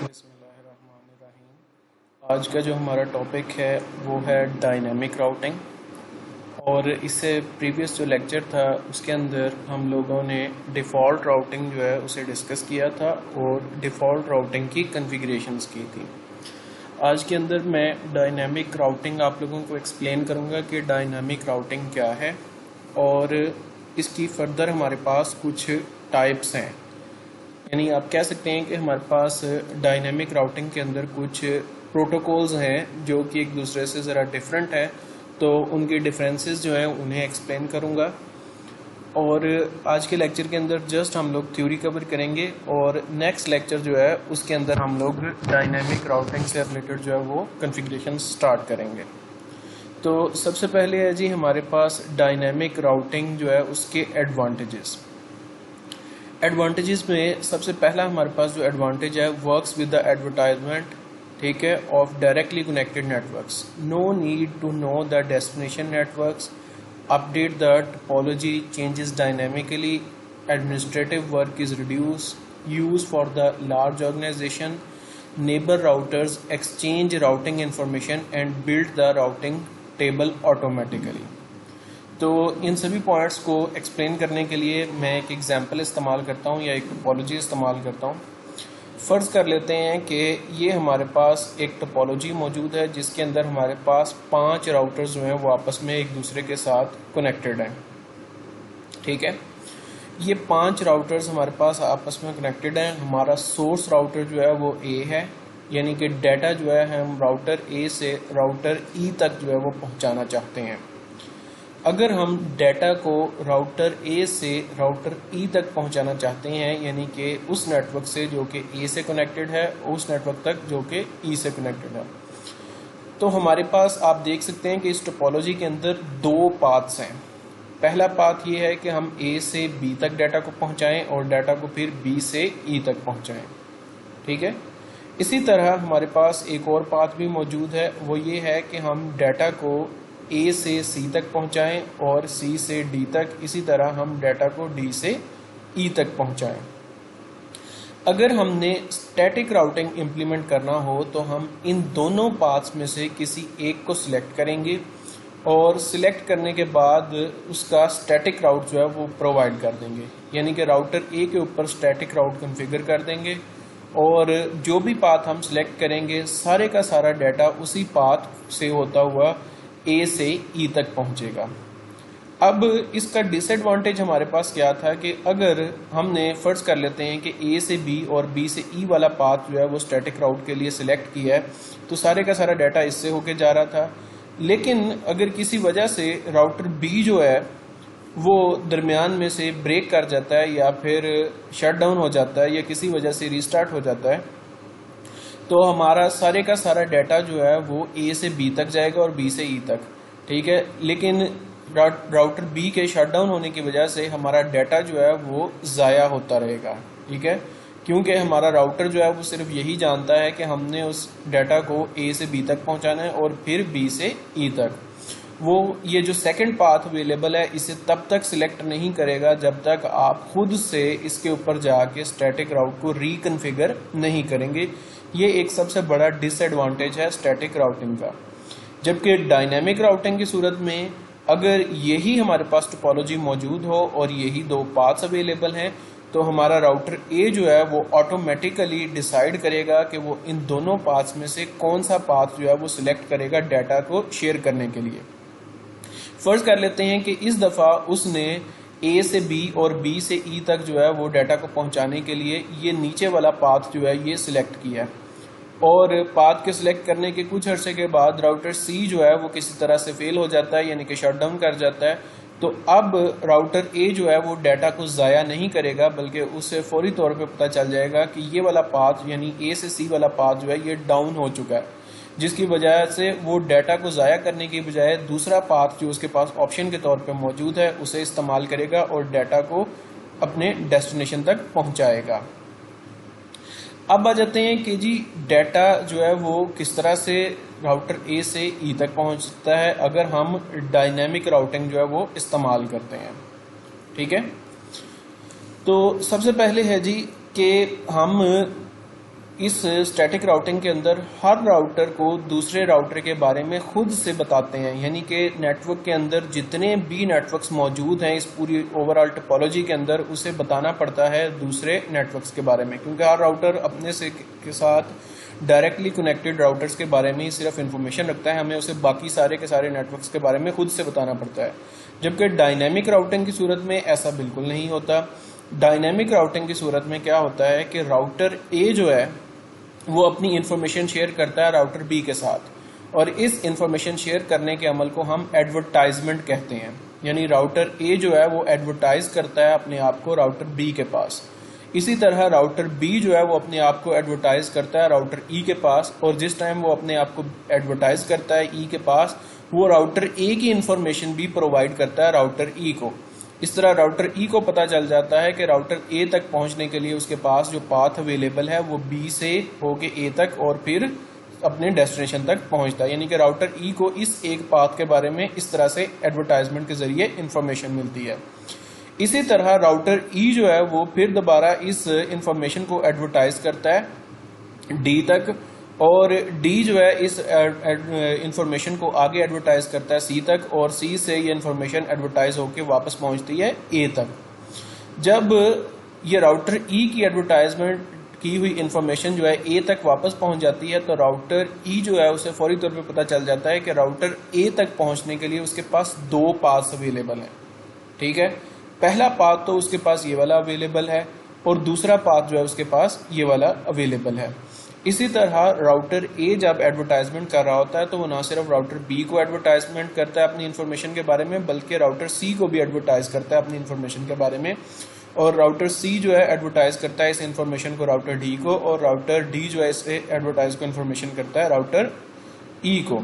बिस्मिल्लाहिर्रहमानिर्रहीम। आज का जो हमारा टॉपिक है वो है डायनेमिक राउटिंग। और इससे प्रीवियस जो लेक्चर था उसके अंदर हम लोगों ने डिफ़ॉल्ट राउटिंग जो है उसे डिस्कस किया था और डिफ़ॉल्ट राउटिंग की कॉन्फ़िगरेशंस की थी। आज के अंदर मैं डायनेमिक राउटिंग आप लोगों को एक्सप्लेन करूंगा कि डायनेमिक राउटिंग क्या है और इसकी फर्दर हमारे पास कुछ टाइप्स हैं। यानी आप कह सकते हैं कि हमारे पास डायनेमिक राउटिंग के अंदर कुछ प्रोटोकॉल्स हैं जो कि एक दूसरे से ज़रा डिफरेंट है, तो उनकी डिफरेंसेस जो हैं उन्हें एक्सप्लेन करूंगा। और आज के लेक्चर के अंदर जस्ट हम लोग थ्योरी कवर करेंगे और नेक्स्ट लेक्चर जो है उसके अंदर हम लोग डायनेमिक राउटिंग से रिलेटेड जो है वो कॉन्फ़िगरेशन स्टार्ट करेंगे। तो सबसे पहले है जी हमारे पास डायनेमिक राउटिंग जो है उसके एडवांटेजेस में सबसे पहला हमारे पास जो एडवांटेज है वर्क्स विद द एडवर्टाइजमेंट, ठीक है, of directly connected networks. No need to know the destination networks, update the topology changes dynamically, administrative work is reduce, use for the large organisation, neighbour routers exchange routing information and build the routing table automatically. तो इन सभी points को explain करने के लिए मैं एक example इस्तेमाल करता हूँ या एक टोपोलॉजी इस्तेमाल करता हूँ। फ़र्ज़ कर लेते हैं कि ये हमारे पास एक टोपोलॉजी मौजूद है जिसके अंदर हमारे पास 5 राउटर्स जो हैं वो आपस में एक दूसरे के साथ कनेक्टेड हैं, ठीक है। ये 5 राउटर्स हमारे पास आपस में कनेक्टेड हैं। हमारा सोर्स राउटर जो है वो ए है, यानी कि डाटा जो है हम राउटर ए से राउटर ई तक जो है वो पहुँचाना चाहते हैं। अगर हम डाटा को राउटर ए से राउटर ई तक पहुंचाना चाहते हैं, यानी कि उस नेटवर्क से जो कि ए से कनेक्टेड है उस नेटवर्क तक जो कि ई से कनेक्टेड है, तो हमारे पास आप देख सकते हैं कि इस टोपोलॉजी के अंदर 2 पाथ्स हैं। पहला पाथ ये है कि हम ए से बी तक डाटा को पहुंचाएं और डाटा को फिर बी से ई तक पहुंचाएं, ठीक है। इसी तरह हमारे पास एक और पाथ भी मौजूद है, वो ये है कि हम डाटा को ए से सी तक पहुंचाएं और सी से डी तक, इसी तरह हम डाटा को डी से ई तक पहुंचाएं। अगर हमने स्टैटिक राउटिंग इंप्लीमेंट करना हो तो हम इन दोनों पाथ्स में से किसी एक को सिलेक्ट करेंगे और सिलेक्ट करने के बाद उसका स्टैटिक राउट जो है वो प्रोवाइड कर देंगे, यानी कि राउटर ए के ऊपर स्टैटिक राउट कॉन्फ़िगर कर देंगे और जो भी पाथ हम सिलेक्ट करेंगे सारे का सारा डाटा उसी पाथ से होता हुआ ए से ई तक पहुंचेगा। अब इसका डिसएडवांटेज हमारे पास क्या था कि अगर हमने फर्ज कर लेते हैं कि ए से बी और बी से ई वाला पाथ जो है वो स्टैटिक राउट के लिए सिलेक्ट किया है, तो सारे का सारा डाटा इससे होके जा रहा था। लेकिन अगर किसी वजह से राउटर बी जो है वो दरमियान में से ब्रेक कर जाता है या फिर शट डाउन हो जाता है या किसी वजह से रीस्टार्ट हो जाता है, तो हमारा सारे का सारा डाटा जो है वो ए से बी तक जाएगा और बी से ई तक, ठीक है। लेकिन राउटर बी के शट डाउन होने की वजह से हमारा डाटा जो है वो ज़ाया होता रहेगा, ठीक है, क्योंकि हमारा राउटर जो है वो सिर्फ यही जानता है कि हमने उस डाटा को ए से बी तक पहुंचाना है और फिर बी से ई तक। वो ये जो सेकंड पाथ अवेलेबल है इसे तब तक सिलेक्ट नहीं करेगा जब तक आप खुद से इसके ऊपर जाके स्टैटिक राउट को रिकॉन्फ़िगर नहीं करेंगे। ये एक सबसे बड़ा डिसएडवांटेज है स्टैटिक राउटिंग का। जबकि डायनेमिक राउटिंग की सूरत में अगर यही हमारे पास टोपोलॉजी मौजूद हो और यही 2 पाथ्स अवेलेबल हैं, तो हमारा राउटर ए जो है वो ऑटोमेटिकली डिसाइड करेगा कि वो इन दोनों पाथ्स में से कौन सा पाथ जो है वो सिलेक्ट करेगा डाटा को शेयर करने के लिए। फर्ज कर लेते हैं कि इस दफ़ा उसने ए से बी और बी से ई तक जो है वो डाटा को पहुंचाने के लिए ये नीचे वाला पाथ जो है ये सिलेक्ट किया है और पाथ के सिलेक्ट करने के कुछ अरसे के बाद राउटर सी जो है वो किसी तरह से फेल हो जाता है, यानी कि शट डाउन कर जाता है। तो अब राउटर ए जो है वो डाटा को ज़ाया नहीं करेगा बल्कि उसे फौरी तौर पे पता चल जाएगा कि ये वाला पाथ यानी ए से सी वाला पाथ जो है ये डाउन हो चुका है, जिसकी वजह से वो डाटा को ज़ाया करने की बजाय दूसरा पाथ जो उसके पास ऑप्शन के तौर पे मौजूद है उसे इस्तेमाल करेगा और डाटा को अपने डेस्टिनेशन तक पहुंचाएगा। अब आ जाते हैं कि जी डाटा जो है वो किस तरह से राउटर ए से ई तक पहुंचता है अगर हम डायनेमिक राउटिंग जो है वो इस्तेमाल करते हैं, ठीक है। तो सबसे पहले है जी कि हम इस स्टैटिक राउटिंग के अंदर हर राउटर को दूसरे राउटर के बारे में खुद से बताते हैं, यानी कि नेटवर्क के अंदर जितने भी नेटवर्क्स मौजूद हैं इस पूरी ओवरऑल टोपोलॉजी के अंदर उसे बताना पड़ता है दूसरे नेटवर्क्स के बारे में, क्योंकि हर राउटर अपने से के साथ डायरेक्टली कनेक्टेड राउटर्स के बारे में ही सिर्फ इन्फॉर्मेशन रखता है, हमें उसे बाकी सारे के सारे नेटवर्क्स के बारे में खुद से बताना पड़ता है। जबकि डायनेमिक राउटिंग की सूरत में ऐसा बिल्कुल नहीं होता। डायनेमिक राउटिंग की सूरत में क्या होता है कि राउटर ए जो है वो अपनी इंफॉर्मेशन शेयर करता है राउटर बी के साथ, और इस इंफॉर्मेशन शेयर करने के अमल को हम एडवर्टाइजमेंट कहते हैं। यानी राउटर ए जो है वो एडवर्टाइज करता है अपने आप को राउटर बी के पास, इसी तरह राउटर बी जो है वो अपने आप को एडवर्टाइज करता है राउटर ई के पास, और जिस टाइम वो अपने आप को एडवर्टाइज करता है ई के पास, वो राउटर ए की इंफॉर्मेशन भी प्रोवाइड करता है राउटर ई को। इस तरह राउटर ई को पता चल जाता है कि राउटर ए तक पहुंचने के लिए उसके पास जो पाथ अवेलेबल है वो बी से होके ए तक और फिर अपने डेस्टिनेशन तक पहुंचता है। यानी कि राउटर ई को इस एक पाथ के बारे में इस तरह से एडवर्टाइजमेंट के जरिए इंफॉर्मेशन मिलती है। इसी तरह राउटर ई जो है वो फिर दोबारा इस इंफॉर्मेशन को एडवर्टाइज करता है डी तक, और डी जो है इस इंफॉर्मेशन को आगे एडवर्टाइज करता है सी तक, और सी से ये इंफॉर्मेशन एडवर्टाइज होकर वापस पहुंचती है ए तक। जब ये राउटर ई की एडवर्टाइजमेंट की हुई इंफॉर्मेशन जो है ए तक वापस पहुंच जाती है, तो राउटर ई जो है उसे फौरी तौर पे पता चल जाता है कि राउटर ए तक पहुंचने के लिए उसके पास दो पाथ्स अवेलेबल हैं। ठीक है, पहला पाथ तो उसके पास ये वाला अवेलेबल है और दूसरा पाथ जो है उसके पास ये वाला अवेलेबल है। इसी तरह राउटर ए जब एडवर्टाइजमेंट कर रहा होता है तो वो ना सिर्फ राउटर बी को एडवर्टाइजमेंट करता है अपनी इंफॉर्मेशन के बारे में, बल्कि राउटर सी को भी एडवर्टाइज करता है अपनी इंफॉर्मेशन के बारे में, और राउटर सी जो है एडवर्टाइज करता है इस इंफॉर्मेशन को राउटर डी को, और राउटर डी जो है इसे एडवर्टाइज को इंफॉर्मेशन करता है राउटर ई को।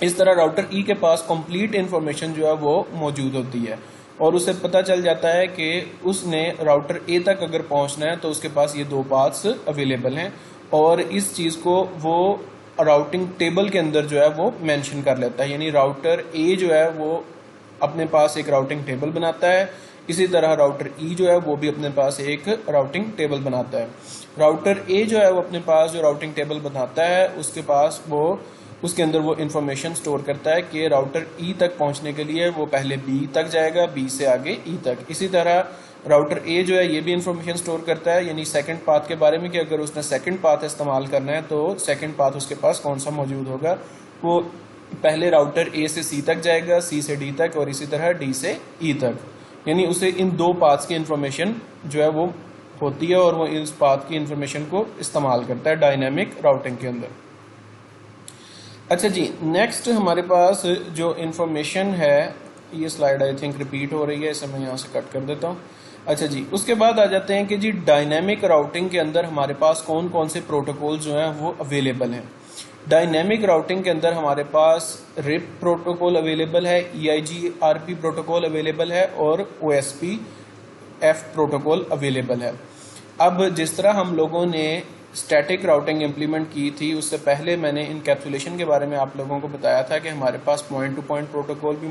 इस तरह राउटर ई के पास कंप्लीट इंफॉर्मेशन जो है वो मौजूद होती है, और उसे पता चल जाता है कि उसने राउटर ए तक अगर पहुंचना है तो उसके पास ये दो पाथ्स अवेलेबल हैं, और इस चीज को वो राउटिंग टेबल के अंदर जो है वो मेंशन कर लेता है। यानी राउटर ए जो है वो अपने पास एक राउटिंग टेबल बनाता है, इसी तरह राउटर ई जो है वो भी अपने पास एक राउटिंग टेबल बनाता है। राउटर ए जो है वो अपने पास जो राउटिंग टेबल बनाता है उसके पास वो उसके अंदर वो इन्फॉर्मेशन स्टोर करता है कि राउटर ई तक पहुंचने के लिए वो पहले बी तक जाएगा, बी से आगे ई तक। इसी तरह राउटर ए जो है ये भी इंफॉर्मेशन स्टोर करता है, यानी सेकंड पाथ के बारे में कि अगर उसने सेकंड पाथ इस्तेमाल करना है तो सेकंड पाथ उसके पास कौन सा मौजूद होगा। वो पहले राउटर ए से सी तक जाएगा, सी से डी तक, और इसी तरह डी से ई तक। यानी उसे इन दो पाथ्स की इंफॉर्मेशन जो है वो होती है और वो इस पाथ की इंफॉर्मेशन को इस्तेमाल करता है डायनेमिक राउटिंग के अंदर। अच्छा जी, नेक्स्ट हमारे पास जो इंफॉर्मेशन है, ये स्लाइड आई थिंक रिपीट हो रही है, इसे मैं यहाँ से कट कर देता हूँ। अच्छा जी, उसके बाद आ जाते हैं कि जी डायनेमिक राउटिंग के अंदर हमारे पास कौन कौन से प्रोटोकॉल जो हैं वो अवेलेबल हैं। डायनेमिक राउटिंग के अंदर हमारे पास रिप प्रोटोकॉल अवेलेबल है, EIGRP प्रोटोकॉल अवेलेबल है, और OSPF प्रोटोकॉल अवेलेबल है। अब जिस तरह हम लोगों ने स्टैटिक राउटिंग इम्प्लीमेंट की थी उससे पहले मैंने इनकैप्सुलेशन के बारे में आप लोगों को बताया था कि हमारे पास पॉइंट टू पॉइंट प्रोटोकॉल भी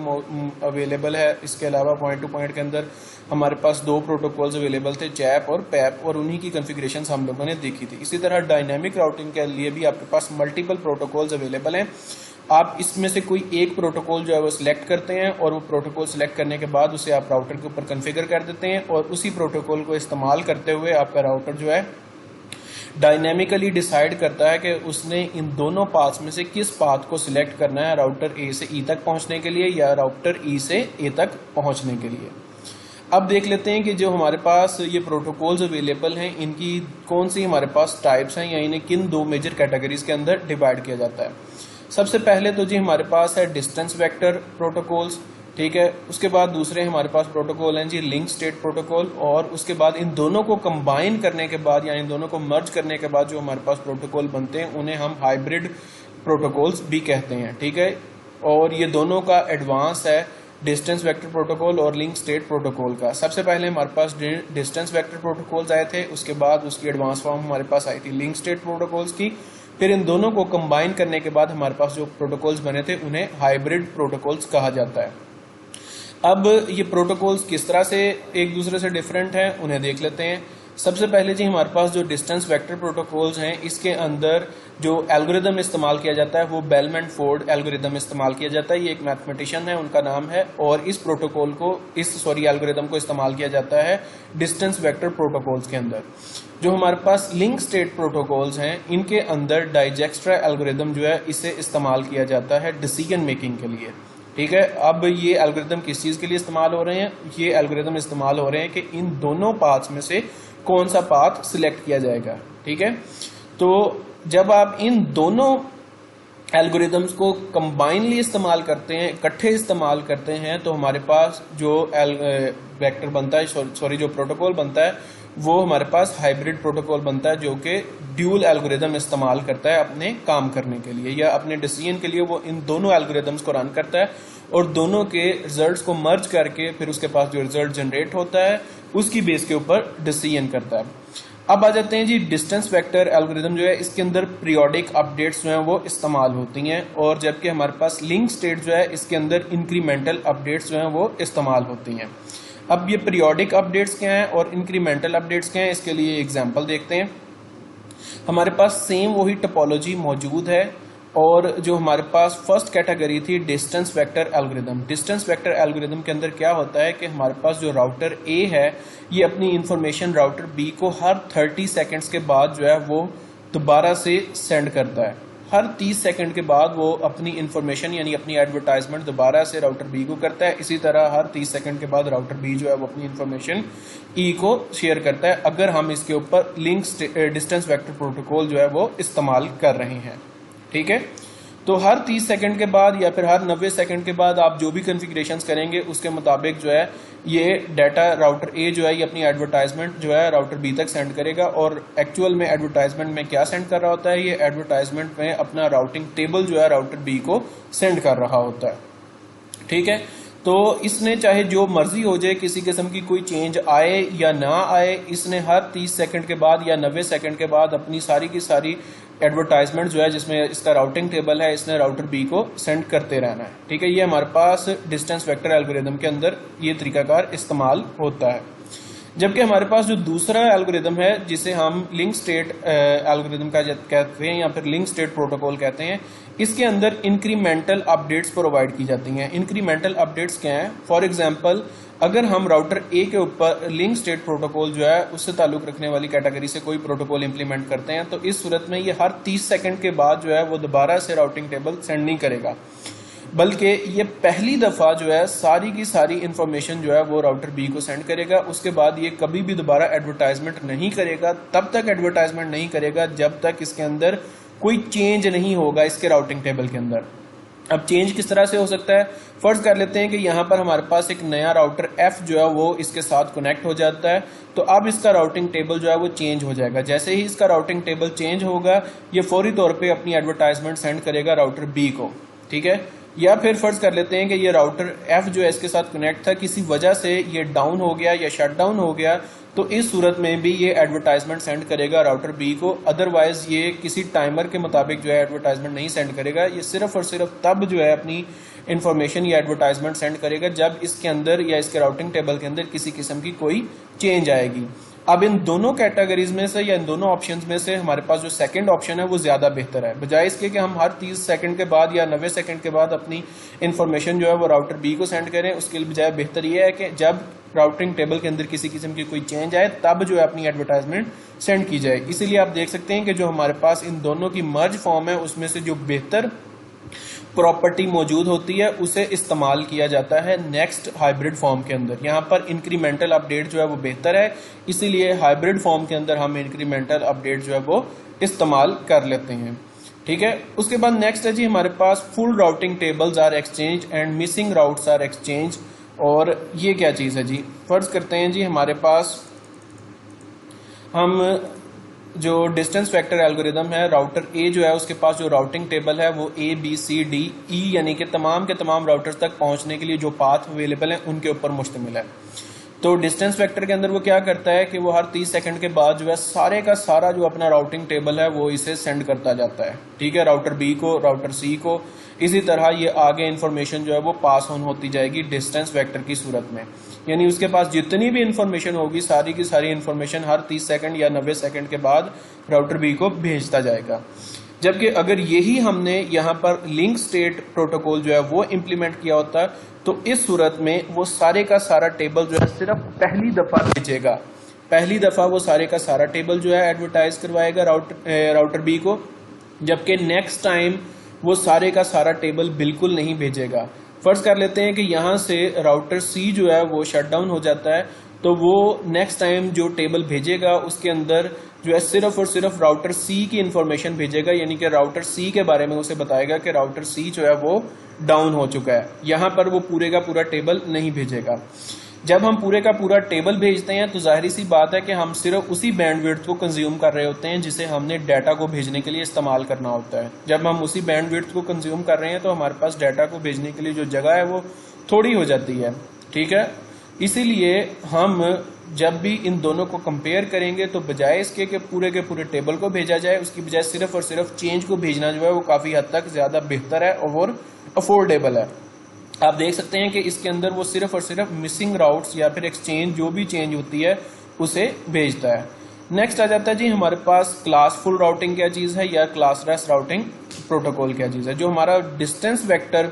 अवेलेबल है। इसके अलावा पॉइंट टू पॉइंट के अंदर हमारे पास दो प्रोटोकॉल्स अवेलेबल थे, चैप और पैप, और उन्हीं की कॉन्फ़िगरेशंस हम लोगों ने देखी थी। इसी तरह डायनेमिक राउटिंग के लिए भी आपके पास मल्टीपल प्रोटोकॉल्स अवेलेबल हैं। आप इसमें से कोई एक प्रोटोकॉल जो है वो सिलेक्ट करते हैं, और वो प्रोटोकॉल सिलेक्ट करने के बाद उसे आप राउटर के ऊपर कॉन्फ़िगर कर देते हैं, और उसी प्रोटोकॉल को इस्तेमाल करते हुए आपका राउटर जो है डायनेमिकली डिसाइड करता है कि उसने इन दोनों पाथ्स में से किस पाथ को सिलेक्ट करना है, राउटर ए से ई तक पहुंचने के लिए या राउटर ई से ए तक पहुंचने के लिए। अब देख लेते हैं कि जो हमारे पास ये प्रोटोकॉल्स अवेलेबल हैं इनकी कौन सी हमारे पास टाइप्स हैं, या इन्हें किन दो मेजर कैटेगरीज के अंदर डिवाइड किया जाता है। सबसे पहले तो जी हमारे पास है डिस्टेंस वेक्टर प्रोटोकॉल्स, ठीक है। उसके बाद दूसरे हमारे पास प्रोटोकॉल हैं जी लिंक स्टेट प्रोटोकॉल, और उसके बाद इन दोनों को कंबाइन करने के बाद या इन दोनों को मर्ज करने के बाद जो हमारे पास प्रोटोकॉल बनते हैं उन्हें हम हाइब्रिड प्रोटोकॉल्स भी कहते हैं, ठीक है। और ये दोनों का एडवांस है डिस्टेंस वेक्टर प्रोटोकॉल और लिंक स्टेट प्रोटोकॉल का। सबसे पहले हमारे पास डिस्टेंस वेक्टर प्रोटोकॉल्स आए थे, उसके बाद उसकी एडवांस फॉर्म हमारे पास आई थी लिंक स्टेट प्रोटोकॉल्स की। फिर इन दोनों को कंबाइन करने के बाद हमारे पास जो प्रोटोकॉल्स बने थे उन्हें हाइब्रिड प्रोटोकॉल्स कहा जाता है। अब ये प्रोटोकॉल्स किस तरह से एक दूसरे से डिफरेंट हैं उन्हें देख लेते हैं। सबसे पहले जी हमारे पास जो डिस्टेंस वेक्टर प्रोटोकॉल्स हैं, इसके अंदर जो एल्गोरिदम इस्तेमाल किया जाता है वो बेलमैन फोर्ड एल्गोरिदम इस्तेमाल किया जाता है। ये एक मैथमेटिशियन है, उनका नाम है, और इस प्रोटोकॉल को एल्गोरिदम को इस्तेमाल किया जाता है डिस्टेंस वेक्टर प्रोटोकॉल्स के अंदर। जो हमारे पास लिंक स्टेट प्रोटोकॉल्स हैं, इनके अंदर डाइजेक्स्ट्रा एल्गोरिदम जो है इसे इस्तेमाल किया जाता है डिसीजन मेकिंग के लिए। ठीक है, अब ये एल्गोरिदम किस चीज के लिए इस्तेमाल हो रहे हैं? ये एल्गोरिदम इस्तेमाल हो रहे हैं कि इन दोनों पाथ्स में से कौन सा पाथ सिलेक्ट किया जाएगा। ठीक है, तो जब आप इन दोनों एल्गोरिदम्स को कंबाइनली इस्तेमाल करते हैं, इकट्ठे इस्तेमाल करते हैं, तो हमारे पास जो वेक्टर बनता है, जो प्रोटोकॉल बनता है, वो हमारे पास हाइब्रिड प्रोटोकॉल बनता है, जो कि ड्यूल एल्गोरिदम इस्तेमाल करता है अपने काम करने के लिए या अपने डिसीजन के लिए। वो इन दोनों एल्गोरिदम्स को रन करता है और दोनों के रिजल्ट्स को मर्ज करके फिर उसके पास जो रिजल्ट जनरेट होता है उसकी बेस के ऊपर डिसीजन करता है। अब आ जाते हैं जी डिस्टेंस वेक्टर एल्गोरिदम जो है, इसके अंदर पीरियोडिक अपडेट्स जो हैं वो इस्तेमाल होती हैं, और जबकि हमारे पास लिंक स्टेट जो है इसके अंदर इंक्रीमेंटल अपडेट्स जो हैं वो इस्तेमाल होती हैं। अब ये पीरियोडिक अपडेट्स क्या हैं और इंक्रीमेंटल अपडेट्स क्या हैं, इसके लिए एग्जांपल देखते हैं। हमारे पास सेम वही टोपोलॉजी मौजूद है, और जो हमारे पास फर्स्ट कैटेगरी थी distance vector algorithm. Distance vector algorithm के अंदर क्या होता है कि हमारे पास जो राउटर ए है, ये अपनी इंफॉर्मेशन राउटर बी को हर 30 सेकेंड्स के बाद जो है वो दोबारा से सेंड करता है। हर 30 सेकंड के बाद वो अपनी इंफॉर्मेशन यानी अपनी एडवर्टाइजमेंट दोबारा से राउटर बी को करता है। इसी तरह हर 30 सेकंड के बाद राउटर बी जो है वो अपनी इंफॉर्मेशन ई को शेयर करता है, अगर हम इसके ऊपर लिंक डिस्टेंस वेक्टर प्रोटोकॉल जो है वो इस्तेमाल कर रहे हैं। ठीक है, तो हर 30 सेकंड के बाद या फिर हर 90 सेकंड के बाद आप जो भी कॉन्फ़िगरेशंस करेंगे उसके मुताबिक जो है ये डाटा राउटर ए जो है ये अपनी एडवर्टाइजमेंट जो है राउटर बी तक सेंड करेगा। और एक्चुअल में एडवर्टाइजमेंट में क्या सेंड कर रहा होता है? ये एडवर्टाइजमेंट में अपना राउटिंग टेबल जो है राउटर बी को सेंड कर रहा होता है। ठीक है, तो इसने चाहे जो मर्जी हो जाए, किसी किस्म की कोई चेंज आए या ना आए, इसने हर 30 सेकंड के बाद या 90 सेकंड के बाद अपनी सारी की सारी एडवर्टाइजमेंट जो है जिसमें इसका राउटिंग टेबल है, इसने राउटर बी को सेंड करते रहना है। ठीक है, ये हमारे पास डिस्टेंस वेक्टर एल्गोरिदम के अंदर ये तरीकाकार इस्तेमाल होता है। जबकि हमारे पास जो दूसरा एल्गोरिदम है जिसे हम लिंक स्टेट एल्गोरिदम का कहते हैं या फिर लिंक स्टेट प्रोटोकॉल कहते हैं, इसके अंदर इंक्रीमेंटल अपडेट्स प्रोवाइड की जाती हैं। इंक्रीमेंटल अपडेट्स क्या हैं? फॉर एग्जांपल, अगर हम राउटर ए के ऊपर लिंक स्टेट प्रोटोकॉल जो है उससे ताल्लुक रखने वाली कैटेगरी से कोई प्रोटोकॉल इंप्लीमेंट करते हैं, तो इस सूरत में ये हर 30 सेकंड के बाद जो है वो दोबारा से राउटिंग टेबल सेंड नहीं करेगा, बल्कि ये पहली दफा जो है सारी की सारी इंफॉर्मेशन जो है वो राउटर बी को सेंड करेगा। उसके बाद ये कभी भी दोबारा एडवर्टाइजमेंट नहीं करेगा। तब तक एडवर्टाइजमेंट नहीं करेगा जब तक इसके अंदर कोई चेंज नहीं होगा इसके राउटिंग टेबल के अंदर। अब चेंज किस तरह से हो सकता है? फर्ज कर लेते हैं कि यहाँ पर हमारे पास एक नया राउटर एफ जो है वो इसके साथ कनेक्ट हो जाता है, तो अब इसका राउटिंग टेबल जो है वो चेंज हो जाएगा। जैसे ही इसका राउटिंग टेबल चेंज होगा, ये फौरी तौर पे अपनी एडवर्टाइजमेंट सेंड करेगा राउटर बी को। ठीक है, या फिर फर्ज कर लेते हैं कि ये राउटर एफ जो है इसके साथ कनेक्ट था, किसी वजह से ये डाउन हो गया या शट डाउन हो गया, तो इस सूरत में भी ये एडवर्टाइजमेंट सेंड करेगा राउटर बी को। अदरवाइज ये किसी टाइमर के मुताबिक जो है एडवर्टाइजमेंट नहीं सेंड करेगा। ये सिर्फ और सिर्फ तब जो है अपनी इंफॉर्मेशन या एडवर्टाइजमेंट सेंड करेगा जब इसके अंदर या इसके राउटिंग टेबल के अंदर किसी किस्म की कोई चेंज आएगी। अब इन दोनों कैटेगरीज में से या इन दोनों ऑप्शंस में से हमारे पास जो सेकंड ऑप्शन है वो ज्यादा बेहतर है, बजाय इसके कि हम हर 30 सेकंड के बाद या 90 सेकंड के बाद अपनी इंफॉर्मेशन जो है वो राउटर बी को सेंड करें। उसके बजाय बेहतर ये है कि जब राउटिंग टेबल के अंदर किसी किस्म की कोई चेंज आए तब जो है अपनी एडवर्टाइजमेंट सेंड की जाए। इसीलिए आप देख सकते हैं कि जो हमारे पास इन दोनों की मर्ज फॉर्म है उसमें से जो बेहतर प्रॉपर्टी मौजूद होती है उसे इस्तेमाल किया जाता है नेक्स्ट हाइब्रिड फॉर्म के अंदर। यहाँ पर इंक्रीमेंटल अपडेट जो है वो बेहतर है, इसीलिए हाइब्रिड फॉर्म के अंदर हम इंक्रीमेंटल अपडेट जो है वो इस्तेमाल कर लेते हैं। ठीक है, उसके बाद नेक्स्ट है जी हमारे पास full routing tables are exchange and missing routes are exchange. और ये क्या चीज है जी? फर्ज करते हैं जी हमारे पास हम जो डिस्टेंस वेक्टर एल्गोरिदम है, राउटर ए जो है उसके पास जो राउटिंग टेबल है वो A B C D E यानी कि तमाम के तमाम राउटर्स तक पहुंचने के लिए जो पाथ अवेलेबल है उनके ऊपर मुश्तमिल है। तो डिस्टेंस वेक्टर के अंदर वो क्या करता है कि वो हर 30 सेकंड के बाद जो है सारे का सारा जो अपना राउटिंग टेबल है वो इसे सेंड करता जाता है। ठीक है, राउटर बी को, राउटर सी को, इसी तरह ये आगे इंफॉर्मेशन जो है वो पास ऑन होती जाएगी डिस्टेंस वेक्टर की सूरत में, यानी उसके पास जितनी भी इंफॉर्मेशन होगी सारी की सारी इंफॉर्मेशन हर 30 सेकंड या 90 सेकंड के बाद राउटर बी को भेजता जाएगा। जबकि अगर यही हमने यहाँ पर लिंक स्टेट प्रोटोकॉल जो है वो इम्प्लीमेंट किया होता तो इस सूरत में वो सारे का सारा टेबल जो है सिर्फ पहली दफा भेजेगा, पहली दफा वो सारे का सारा टेबल जो है एडवर्टाइज करवाएगा राउटर बी को, जबकि नेक्स्ट टाइम वो सारे का सारा टेबल बिल्कुल नहीं भेजेगा। फर्ज कर लेते हैं कि यहाँ से राउटर सी जो है वो शट डाउन हो जाता है, तो वो नेक्स्ट टाइम जो टेबल भेजेगा उसके अंदर जो है सिर्फ और सिर्फ राउटर सी की इंफॉर्मेशन भेजेगा, यानी कि राउटर सी के बारे में उसे बताएगा कि राउटर सी जो है वो डाउन हो चुका है। यहाँ पर वो पूरे का पूरा टेबल नहीं भेजेगा। जब हम पूरे का पूरा टेबल भेजते हैं तो जाहिर सी बात है कि हम सिर्फ उसी बैंडविड्थ को कंज्यूम कर रहे होते हैं जिसे हमने डाटा को भेजने के लिए इस्तेमाल करना होता है। जब हम उसी बैंडविड्थ को कंज्यूम कर रहे हैं तो हमारे पास डाटा को भेजने के लिए जो जगह है वो थोड़ी हो जाती है, ठीक है। इसीलिए हम जब भी इन दोनों को कंपेयर करेंगे तो बजाय इसके कि पूरे के पूरे टेबल को भेजा जाए, उसकी बजाय सिर्फ और सिर्फ चेंज को भेजना जो है वो काफी हद तक ज्यादा बेहतर है और अफोर्डेबल है। आप देख सकते हैं कि इसके अंदर वो सिर्फ और सिर्फ मिसिंग राउट्स या फिर एक्सचेंज जो भी चेंज होती है उसे भेजता है। नेक्स्ट आ जाता है जी हमारे पास क्लासफुल राउटिंग क्या चीज है या क्लासलेस राउटिंग प्रोटोकॉल क्या चीज है। जो हमारा डिस्टेंस वेक्टर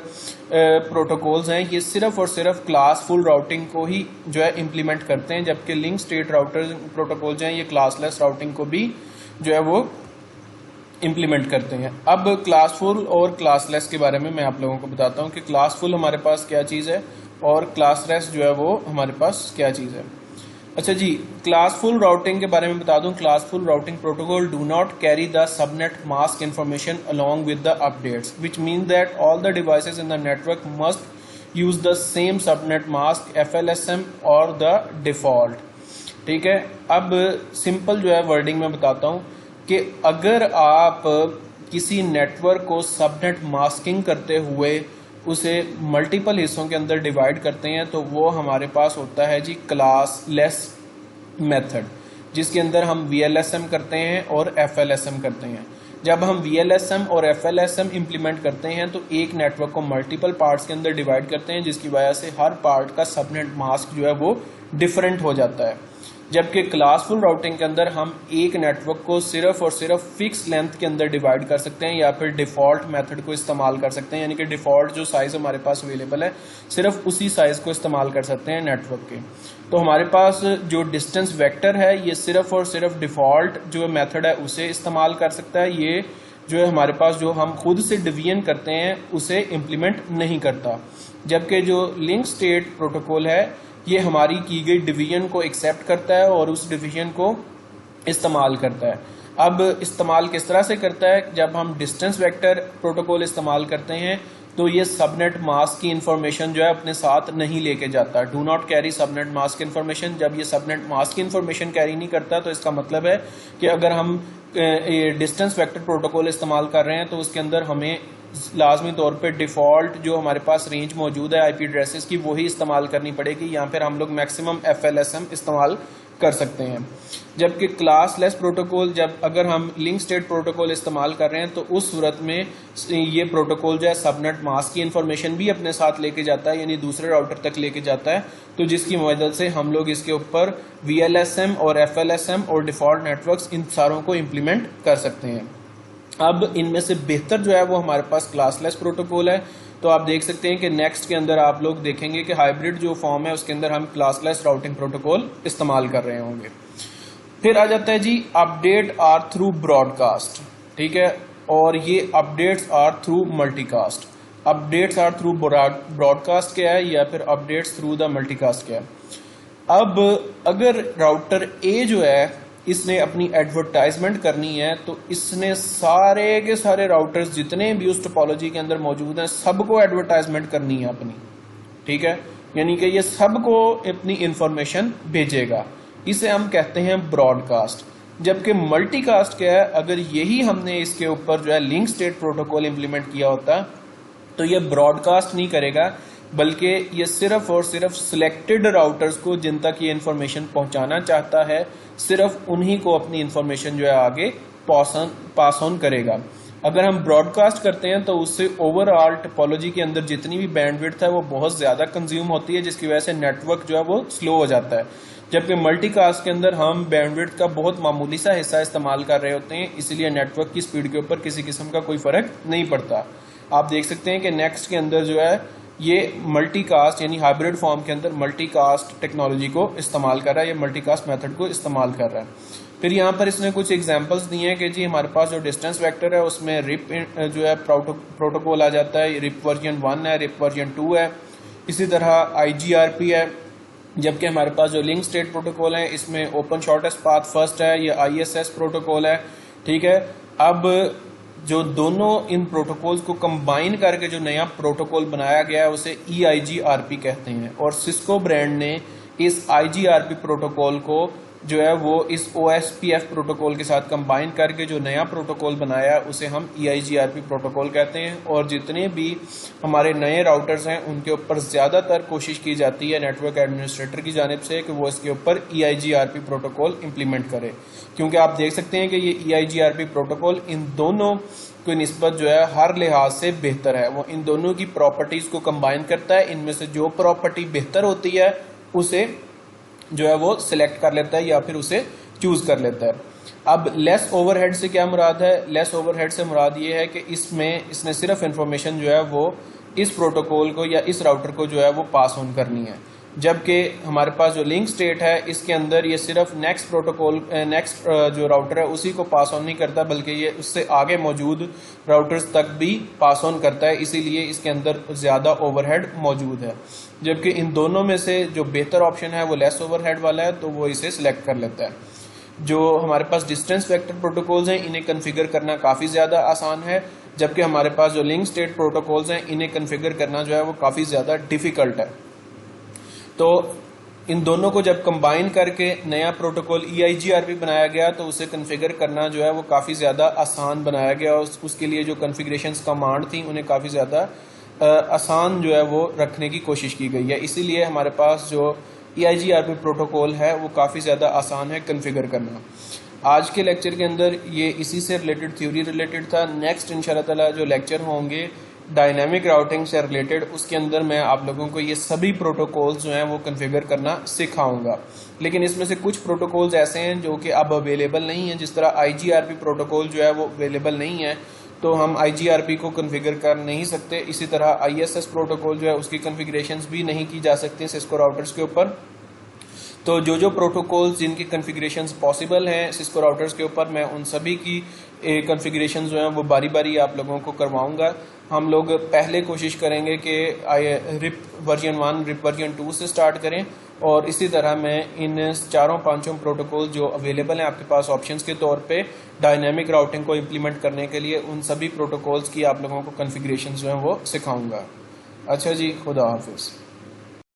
प्रोटोकॉल्स हैं ये सिर्फ और सिर्फ क्लासफुल राउटिंग को ही जो है इम्प्लीमेंट करते हैं, जबकि लिंक स्टेट राउटर प्रोटोकॉल जो है ये क्लासलेस राउटिंग को भी जो है वो इम्प्लीमेंट करते हैं। अब क्लासफुल और क्लासलेस के बारे में मैं आप लोगों को बताता हूँ कि क्लासफुल हमारे पास क्या चीज़ है और क्लासलेस जो है वो हमारे पास क्या चीज़ है। अच्छा जी, क्लासफुल राउटिंग के बारे में बता दूं। Classful routing protocol do not carry the subnet mask information along with the updates, which mean that all the devices in the network must use the same subnet mask FLSM और the default, ठीक है। अब simple जो है wording में बताता हूँ कि अगर आप किसी नेटवर्क को सबनेट मास्किंग करते हुए उसे मल्टीपल हिस्सों के अंदर डिवाइड करते हैं तो वो हमारे पास होता है जी क्लासलेस मेथड, जिसके अंदर हम VLSM करते हैं और FLSM करते हैं। जब हम VLSM और FLSM इम्प्लीमेंट करते हैं तो एक नेटवर्क को मल्टीपल पार्ट्स के अंदर डिवाइड करते हैं, जिसकी वजह से हर पार्ट का सबनेट मास्क जो है वो डिफरेंट हो जाता है। जबकि क्लासफुल राउटिंग के अंदर हम एक नेटवर्क को सिर्फ और सिर्फ फिक्स लेंथ के अंदर डिवाइड कर सकते हैं या फिर डिफॉल्ट मेथड को इस्तेमाल कर सकते हैं, यानी कि डिफॉल्ट जो साइज हमारे पास अवेलेबल है सिर्फ उसी साइज को इस्तेमाल कर सकते हैं नेटवर्क के। तो हमारे पास जो डिस्टेंस वेक्टर है ये सिर्फ और सिर्फ डिफॉल्ट जो मेथड है उसे इस्तेमाल कर सकता है। ये जो है हमारे पास जो हम खुद से डिवीजन करते हैं उसे इम्प्लीमेंट नहीं करता। जबकि जो लिंक स्टेट प्रोटोकॉल है ये हमारी की गई डिवीजन को एक्सेप्ट करता है और उस डिवीजन को इस्तेमाल करता है। अब इस्तेमाल किस तरह से करता है? जब हम डिस्टेंस वेक्टर प्रोटोकॉल इस्तेमाल करते हैं तो ये सबनेट मास्क की इंफॉर्मेशन जो है अपने साथ नहीं लेके जाता। Do not carry subnet mask information. जब ये सबनेट मास्क की इंफॉर्मेशन कैरी नहीं करता तो इसका मतलब है कि अगर हम डिस्टेंस वेक्टर प्रोटोकॉल इस्तेमाल कर रहे हैं तो उसके अंदर हमें लाजमी तौर पे डिफॉल्ट जो हमारे पास रेंज मौजूद है आईपी एड्रेसेस की वही इस्तेमाल करनी पड़ेगी, या फिर हम लोग मैक्सिमम FLSM इस्तेमाल कर सकते हैं। जबकि क्लासलेस प्रोटोकॉल जब अगर हम लिंक स्टेट प्रोटोकॉल इस्तेमाल कर रहे हैं तो उस सूरत में ये प्रोटोकॉल जो है सबनेट मास्क की इंफॉर्मेशन भी अपने साथ लेके जाता है, यानी दूसरे राउटर तक लेके जाता है, तो जिसकी मदद से हम लोग इसके ऊपर VLSM और FLSM और डिफॉल्ट नेटवर्क्स इन सारों को इम्प्लीमेंट कर सकते हैं। अब इनमें से बेहतर जो है वो हमारे पास क्लासलेस प्रोटोकॉल है। तो आप देख सकते हैं कि नेक्स्ट के अंदर आप लोग देखेंगे कि हाइब्रिड जो फॉर्म है उसके अंदर हम क्लासलेस राउटिंग प्रोटोकॉल इस्तेमाल कर रहे होंगे। फिर आ जाता है जी अपडेट आर थ्रू ब्रॉडकास्ट, ठीक है, और ये updates are through multicast. Updates are through broadcast क्या है या फिर अपडेट्स थ्रू द मल्टीकास्ट क्या है। अब अगर राउटर ए जो है इसने अपनी एडवर्टाइजमेंट करनी है तो इसने सारे के सारे राउटर्स जितने भी उस टोपोलॉजी के अंदर मौजूद हैं सबको एडवर्टाइजमेंट करनी है अपनी, ठीक है, यानी कि ये सबको अपनी इंफॉर्मेशन भेजेगा। इसे हम कहते हैं ब्रॉडकास्ट। जबकि मल्टीकास्ट क्या है, अगर यही हमने इसके ऊपर जो है लिंक स्टेट प्रोटोकॉल इंप्लीमेंट किया होता तो ये ब्रॉडकास्ट नहीं करेगा, बल्कि ये सिर्फ और सिर्फ सिलेक्टेड राउटर्स को जिन तक ये इंफॉर्मेशन पहुंचाना चाहता है सिर्फ उन्हीं को अपनी इंफॉर्मेशन जो है आगे पास ऑन करेगा। अगर हम ब्रॉडकास्ट करते हैं तो उससे ओवरऑल टोपोलॉजी के अंदर जितनी भी बैंडविड्थ है वो बहुत ज़्यादा कंज्यूम होती है, जिसकी वजह से नेटवर्क जो है वो स्लो हो जाता है। जबकि मल्टीकास्ट के अंदर हम बैंडविड्थ का बहुत मामूली सा हिस्सा इस्तेमाल कर रहे होते हैं, इसीलिए नेटवर्क की स्पीड के ऊपर किसी किस्म का कोई फ़र्क नहीं पड़ता। आप देख सकते हैं कि नेक्स्ट के अंदर जो है ये मल्टीकास्ट यानी हाइब्रिड फॉर्म के अंदर मल्टीकास्ट टेक्नोलॉजी को इस्तेमाल कर रहा है, या मल्टीकास्ट मेथड को इस्तेमाल कर रहा है। फिर यहाँ पर इसने कुछ एग्जांपल्स दिए हैं कि जी हमारे पास जो डिस्टेंस वेक्टर है उसमें रिप जो है प्रोटोकॉल आ जाता है, रिप वर्जन 1 है, रिप वर्जन 2 है। इसी तरह IGRP है। जबकि हमारे पास जो लिंक स्टेट प्रोटोकॉल है इसमें ओपन शॉर्टेस्ट पाथ फर्स्ट है, ये ISS प्रोटोकॉल है। ठीक है, अब जो दोनों इन प्रोटोकॉल्स को कंबाइन करके जो नया प्रोटोकॉल बनाया गया है उसे EIGRP कहते हैं, और सिस्को ब्रांड ने इस IGRP प्रोटोकॉल को जो है वो इस OSPF प्रोटोकॉल के साथ कंबाइन करके जो नया प्रोटोकॉल बनाया है उसे हम EIGRP प्रोटोकॉल कहते हैं। और जितने भी हमारे नए राउटर्स हैं उनके ऊपर ज़्यादातर कोशिश की जाती है नेटवर्क एडमिनिस्ट्रेटर की जानिब से कि वो इसके ऊपर EIGRP प्रोटोकॉल इम्प्लीमेंट करे, क्योंकि आप देख सकते हैं कि ये EIGRP प्रोटोकॉल इन दोनों की निस्बत जो है हर लिहाज से बेहतर है। वो इन दोनों की प्रॉपर्टीज़ को कंबाइन करता है, इनमें से जो प्रॉपर्टी बेहतर होती है उसे जो है वो सिलेक्ट कर लेता है या फिर उसे चूज कर लेता है। अब लेस ओवरहेड से क्या मुराद है? लेस ओवरहेड से मुराद ये है कि इसने सिर्फ इंफॉर्मेशन जो है वो इस प्रोटोकॉल को या इस राउटर को जो है वो पास ऑन करनी है, जबकि हमारे पास जो लिंक स्टेट है इसके अंदर ये सिर्फ नेक्स्ट जो राउटर है उसी को पास ऑन नहीं करता, बल्कि ये उससे आगे मौजूद राउटर्स तक भी पास ऑन करता है, इसीलिए इसके अंदर ज़्यादा ओवरहेड मौजूद है। जबकि इन दोनों में से जो बेहतर ऑप्शन है वो लेस ओवरहेड वाला है, तो वो इसे सिलेक्ट कर लेता है। जो हमारे पास डिस्टेंस वेक्टर प्रोटोकॉल्स हैं इन्हें कन्फिगर करना काफ़ी ज़्यादा आसान है, जबकि हमारे पास जो लिंक स्टेट प्रोटोकॉल्स हैं इन्हें कन्फिगर करना जो है वो काफ़ी ज़्यादा डिफ़िकल्ट है। तो इन दोनों को जब कंबाइन करके नया प्रोटोकॉल EIGRP बनाया गया तो उसे कॉन्फ़िगर करना जो है वो काफ़ी ज़्यादा आसान बनाया गया, और उसके लिए जो कॉन्फ़िगरेशंस कमांड थी उन्हें काफ़ी ज़्यादा आसान जो है वो रखने की कोशिश की गई है। इसीलिए हमारे पास जो EIGRP प्रोटोकॉल है वो काफ़ी ज़्यादा आसान है कॉन्फ़िगर करना। आज के लेक्चर के अंदर ये इसी से रिलेटेड थ्योरी रिलेटेड था। नेक्स्ट इंशाल्लाह ताला जो लेक्चर होंगे डायनामिक राउटिंग से रिलेटेड, उसके अंदर मैं आप लोगों को ये सभी प्रोटोकॉल्स जो हैं वो कॉन्फ़िगर करना सिखाऊंगा। लेकिन इसमें से कुछ प्रोटोकॉल्स ऐसे हैं जो कि अब अवेलेबल नहीं हैं, जिस तरह IGRP प्रोटोकॉल जो है वो अवेलेबल नहीं है, तो हम IGRP को कॉन्फ़िगर कर नहीं सकते। इसी तरह ISS प्रोटोकॉल जो है उसकी कॉन्फ़िगरेशंस भी नहीं की जा सकती सिस्को राउटर्स के ऊपर। तो जो प्रोटोकॉल्स जिनकी कॉन्फ़िगरेशंस पॉसिबल हैं सिस्को राउटर्स के ऊपर, मैं उन सभी की कॉन्फ़िगरेशन जो हैं वो बारी बारी आप लोगों को करवाऊंगा। हम लोग पहले कोशिश करेंगे कि रिप वर्जन 1 रिप वर्जन 2 से स्टार्ट करें, और इसी तरह मैं इन चारों पांचों प्रोटोकॉल जो अवेलेबल हैं आपके पास ऑप्शंस के तौर पे डायनामिक राउटिंग को इम्प्लीमेंट करने के लिए, उन सभी प्रोटोकॉल्स की आप लोगों को कॉन्फ़िगरेशन जो हैं वो सिखाऊंगा। अच्छा जी, खुदा हाफिज़।